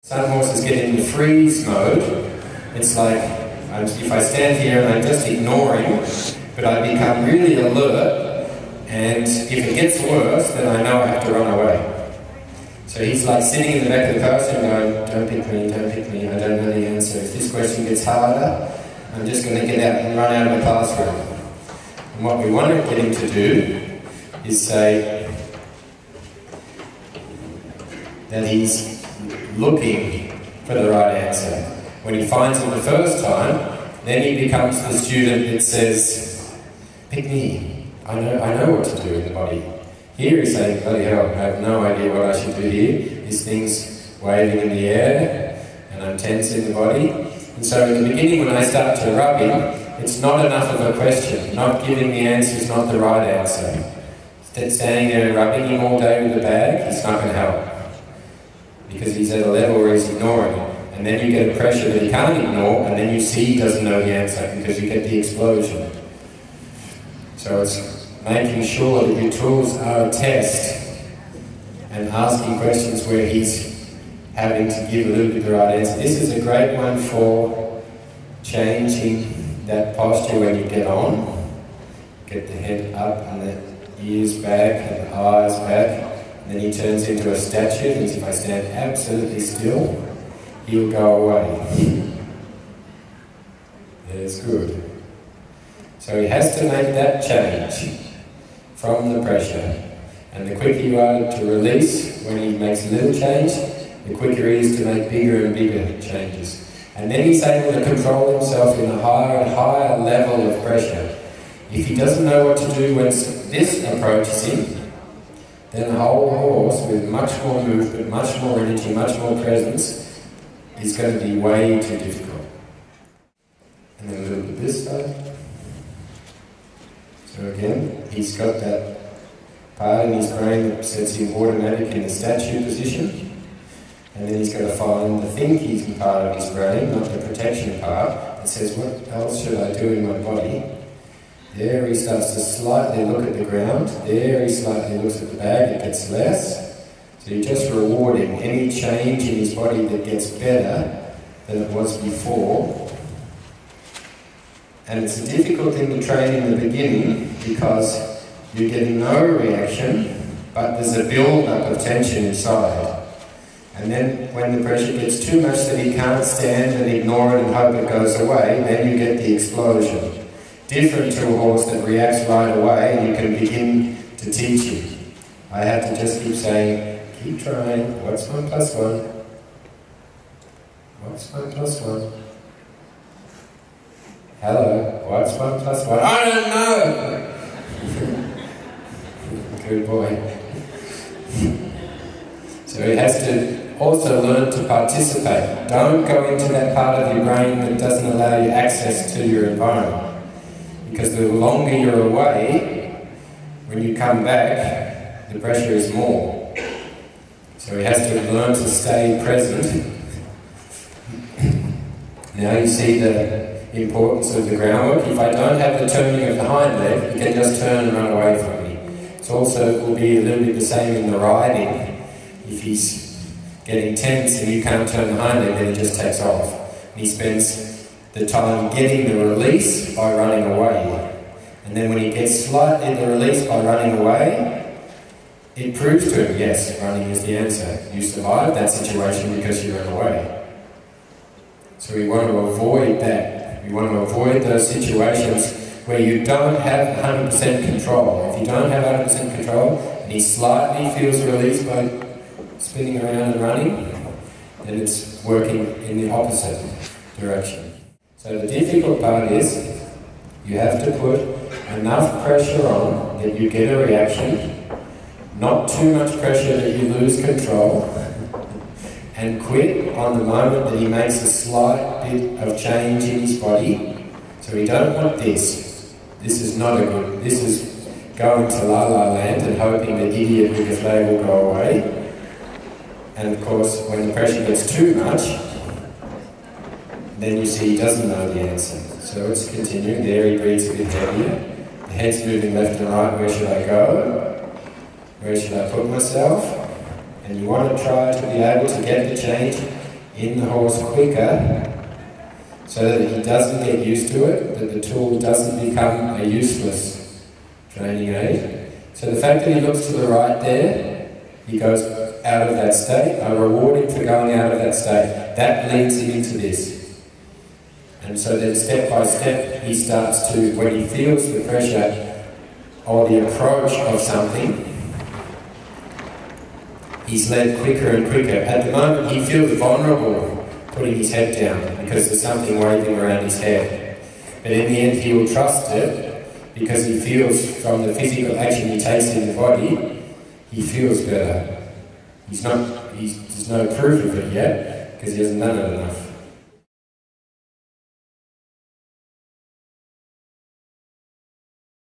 Some horses get into freeze mode. It's like, if I stand here and I'm just ignoring, but I become really alert, and if it gets worse, then I know I have to run away. So he's like sitting in the back of the classroom going, don't pick me, I don't know the answer. If this question gets harder, I'm just going to get out and run out of the classroom. And what we want to get him to do is say that he's looking for the right answer. When he finds it the first time, then he becomes the student that says, pick me, I know what to do in the body. Here he's saying, bloody hell, I have no idea what I should do here. This thing's waving in the air, and I'm tense in the body. And so in the beginning, when I start to rub him, it's not enough of a question. Not giving the answer is not the right answer. Standing there and rubbing him all day with the bag, it's not going to help. Because he's at a level where he's ignoring it. And then you get a pressure that he can't ignore, and then you see he doesn't know the answer because you get the explosion. So it's making sure that your tools are a test and asking questions where he's having to give a little bit the right answer. This is a great one for changing that posture when you get on. Get the head up and the ears back and the eyes back. And then he turns into a statue, and if I stand absolutely still, he'll go away. That's good. So he has to make that change from the pressure. And the quicker you are to release when he makes a little change, the quicker he is to make bigger and bigger changes. And then he's able to control himself in a higher and higher level of pressure. If he doesn't know what to do when this approaches him, then the whole horse, with much more movement, much more energy, much more presence, is going to be way too difficult. And then a little bit this side. So again, he's got that part in his brain that sets him automatic in the statue position. And then he's got to find the thinking part of his brain, not the protection part, that says, what else should I do in my body? There he starts to slightly look at the ground. There he slightly looks at the bag, it gets less. So you're just rewarding any change in his body that gets better than it was before. And it's a difficult thing to train in the beginning because you're getting no reaction, but there's a build-up of tension inside. And then when the pressure gets too much that he can't stand and ignore it and hope it goes away, then you get the explosion. Different to a horse that reacts right away, and you can begin to teach him. I have to just keep saying, keep trying, what's 1 plus 1? What's 1 plus 1? Hello, what's 1 plus 1? I don't know! Good boy. So he has to also learn to participate. Don't go into that part of your brain that doesn't allow you access to your environment. Because the longer you're away, when you come back, the pressure is more. So he has to learn to stay present. Now you see the importance of the groundwork. If I don't have the turning of the hind leg, he can just turn and run away from me. It also will be a little bit the same in the riding. If he's getting tense and you can't turn the hind leg, then he just takes off. And he spends the time getting the release by running away. And then when he gets slightly the release by running away, it proves to him, yes, running is the answer. You survived that situation because you ran away. So we want to avoid that. We want to avoid those situations where you don't have 100% control. If you don't have 100% control, and he slightly feels the release by spinning around and running, then it's working in the opposite direction. So the difficult part is you have to put enough pressure on that you get a reaction, not too much pressure that you lose control, and quit on the moment that he makes a slight bit of change in his body. So we don't want this. This is not a good, this is going to la la land and hoping the idiot with the flag will go away. And of course, when the pressure gets too much, then you see he doesn't know the answer. So it's continuing. There he breathes a bit heavier. The head's moving left and right. Where should I go? Where should I put myself? And you want to try to be able to get the change in the horse quicker, so that he doesn't get used to it, that the tool doesn't become a useless training aid. So the fact that he looks to the right there, he goes out of that state. I reward him for going out of that state. That leads him into this. And so then step by step he starts to, when he feels the pressure or the approach of something, he's led quicker and quicker. At the moment he feels vulnerable putting his head down because there's something waving around his head. But in the end he will trust it because he feels from the physical action he takes in the body, he feels better. There's no proof of it yet because he hasn't done it enough.